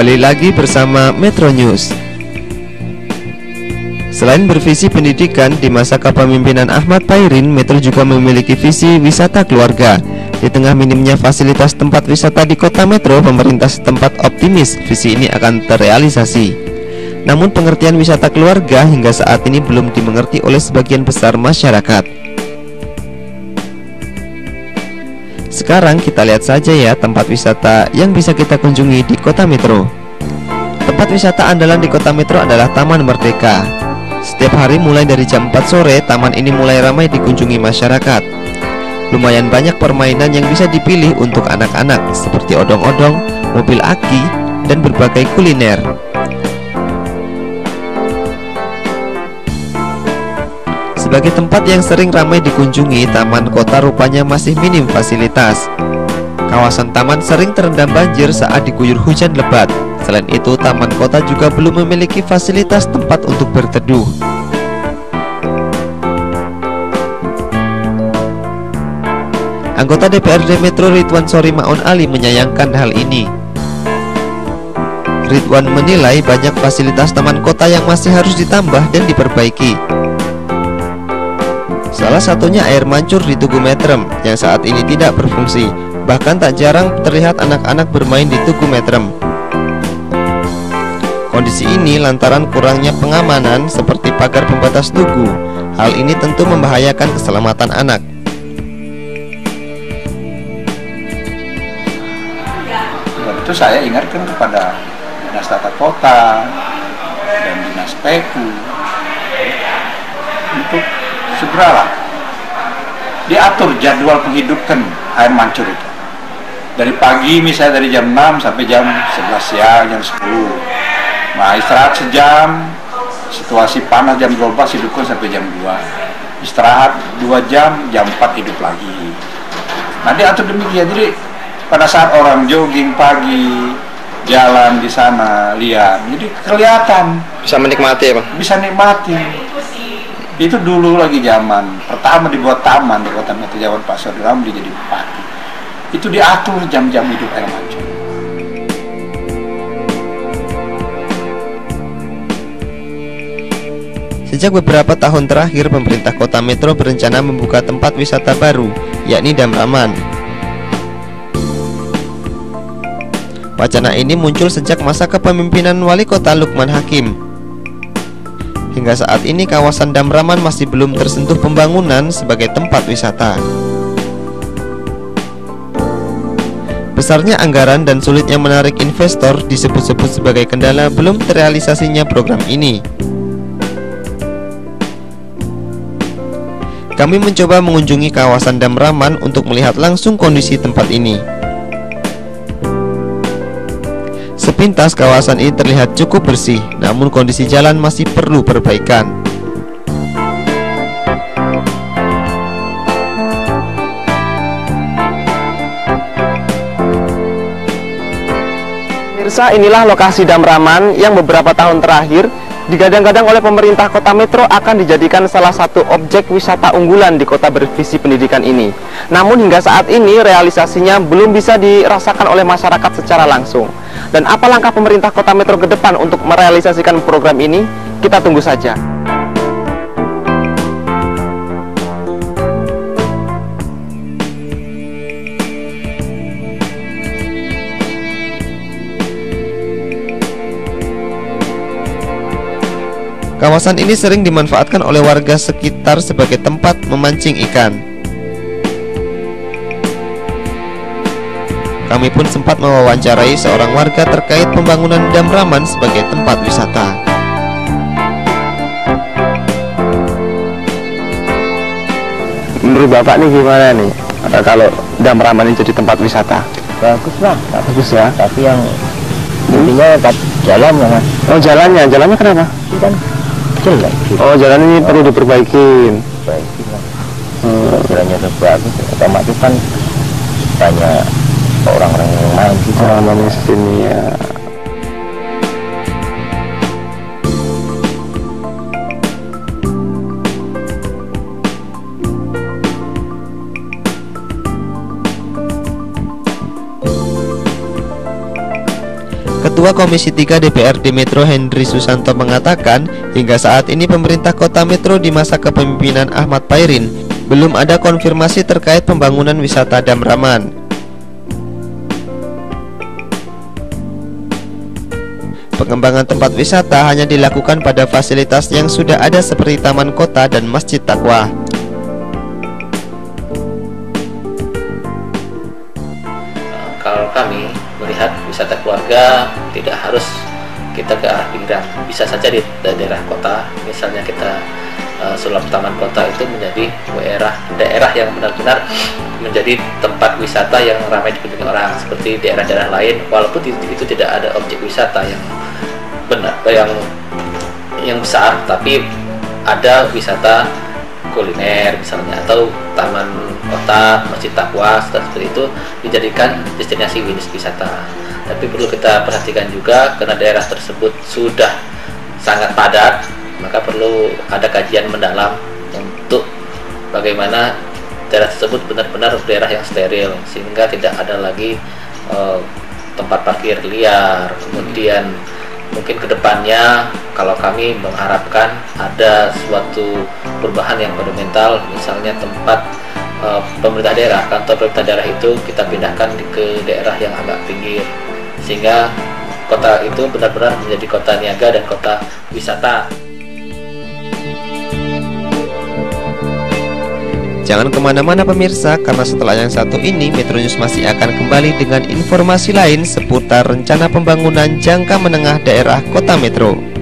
Kembali lagi bersama Metro News. Selain bervisi pendidikan, di masa kepemimpinan Ahmad Pairin, Metro juga memiliki visi wisata keluarga. Di tengah minimnya fasilitas tempat wisata di kota Metro, pemerintah setempat optimis visi ini akan terrealisasi. Namun pengertian wisata keluarga hingga saat ini belum dimengerti oleh sebagian besar masyarakat. Sekarang kita lihat saja ya tempat wisata yang bisa kita kunjungi di kota Metro. Tempat wisata andalan di kota Metro adalah Taman Merdeka. Setiap hari mulai dari jam 4 sore, taman ini mulai ramai dikunjungi masyarakat. Lumayan banyak permainan yang bisa dipilih untuk anak-anak, seperti odong-odong, mobil aki, dan berbagai kuliner. Sebagai tempat yang sering ramai dikunjungi, taman kota rupanya masih minim fasilitas. Kawasan taman sering terendam banjir saat diguyur hujan lebat. Selain itu, taman kota juga belum memiliki fasilitas tempat untuk berteduh. Anggota DPRD Metro Ridwan Sorimaon Ali menyayangkan hal ini. Ridwan menilai banyak fasilitas taman kota yang masih harus ditambah dan diperbaiki. Salah satunya air mancur di Tugu Metrem yang saat ini tidak berfungsi. Bahkan tak jarang terlihat anak-anak bermain di Tugu Metrem. Kondisi ini lantaran kurangnya pengamanan seperti pagar pembatas tugu. Hal ini tentu membahayakan keselamatan anak. Itu saya ingatkan kepada Dinas Tata Kota dan Dinas PU untuk segeralah diatur jadwal penghidupan air mancur itu. Dari pagi misalnya dari jam 6 sampai jam 11 siang, jam 10. Nah, istirahat sejam, situasi panas jam 12 hidupkan sampai jam 2. Istirahat 2 jam, jam 4 hidup lagi. Nah, diatur demikian. Jadi pada saat orang jogging pagi, jalan di sana, lihat, jadi kelihatan. Bisa menikmati ya, Bang? Bisa nikmati. Itu dulu lagi zaman pertama dibuat taman di kota Metro, zaman Pak Sodri Ramli jadi bupati. Itu diatur jam-jam hidup air mancur. Sejak beberapa tahun terakhir, pemerintah kota Metro berencana membuka tempat wisata baru, yakni Damraman. Wacana ini muncul sejak masa kepemimpinan Wali Kota Lukman Hakim. Hingga saat ini kawasan Damraman masih belum tersentuh pembangunan sebagai tempat wisata. Besarnya anggaran dan sulitnya menarik investor disebut-sebut sebagai kendala belum terrealisasinya program ini. Kami mencoba mengunjungi kawasan Damraman untuk melihat langsung kondisi tempat ini. Sepintas kawasan ini terlihat cukup bersih, namun kondisi jalan masih perlu perbaikan. Pemirsa, inilah lokasi Damraman yang beberapa tahun terakhir digadang-gadang oleh pemerintah kota Metro akan dijadikan salah satu objek wisata unggulan di kota bervisi pendidikan ini. Namun hingga saat ini realisasinya belum bisa dirasakan oleh masyarakat secara langsung. Dan apa langkah pemerintah kota Metro ke depan untuk merealisasikan program ini? Kita tunggu saja. Kawasan ini sering dimanfaatkan oleh warga sekitar sebagai tempat memancing ikan. Kami pun sempat mewawancarai seorang warga terkait pembangunan Damraman sebagai tempat wisata. Menurut Bapak nih gimana nih kalau Damraman ini jadi tempat wisata? Bagus lah, Bagus ya. tapi yang intinya jalannya, Mas. Oh, jalannya kenapa? Ini kan jelek gitu. Oh, jalan ini perlu diperbaikin. Baik lah. Jalannya udah bagus, otomatis kan banyak orang-orang yang main gitu. Orang di sini ya. Ketua Ketua Komisi 3 DPRD Metro Henry Susanto mengatakan, hingga saat ini pemerintah Kota Metro di masa kepemimpinan Ahmad Pairin belum ada konfirmasi terkait pembangunan wisata Damraman. Pengembangan tempat wisata hanya dilakukan pada fasilitas yang sudah ada seperti taman kota dan masjid Taqwa. Kalau kami melihat wisata keluarga tidak harus kita ke arah pinggiran, bisa saja di daerah kota. Misalnya kita sulap taman kota itu menjadi daerah yang benar-benar menjadi tempat wisata yang ramai dikunjungi orang, seperti daerah-daerah lain, walaupun itu tidak ada objek wisata yang benar, yang besar, tapi ada wisata kuliner misalnya, atau taman kota, masjid Taqwa, seperti itu dijadikan destinasi wisata. Tapi perlu kita perhatikan juga, karena daerah tersebut sudah sangat padat, maka perlu ada kajian mendalam untuk bagaimana daerah tersebut benar-benar daerah yang steril, sehingga tidak ada lagi tempat parkir liar. Kemudian mungkin kedepannya kalau kami mengharapkan ada suatu perubahan yang fundamental, misalnya tempat pemerintah daerah, kantor pemerintah daerah itu kita pindahkan ke daerah yang agak pinggir, sehingga kota itu benar-benar menjadi kota niaga dan kota wisata. Jangan kemana-mana pemirsa, karena setelah yang satu ini Metro News masih akan kembali dengan informasi lain seputar rencana pembangunan jangka menengah daerah Kota Metro.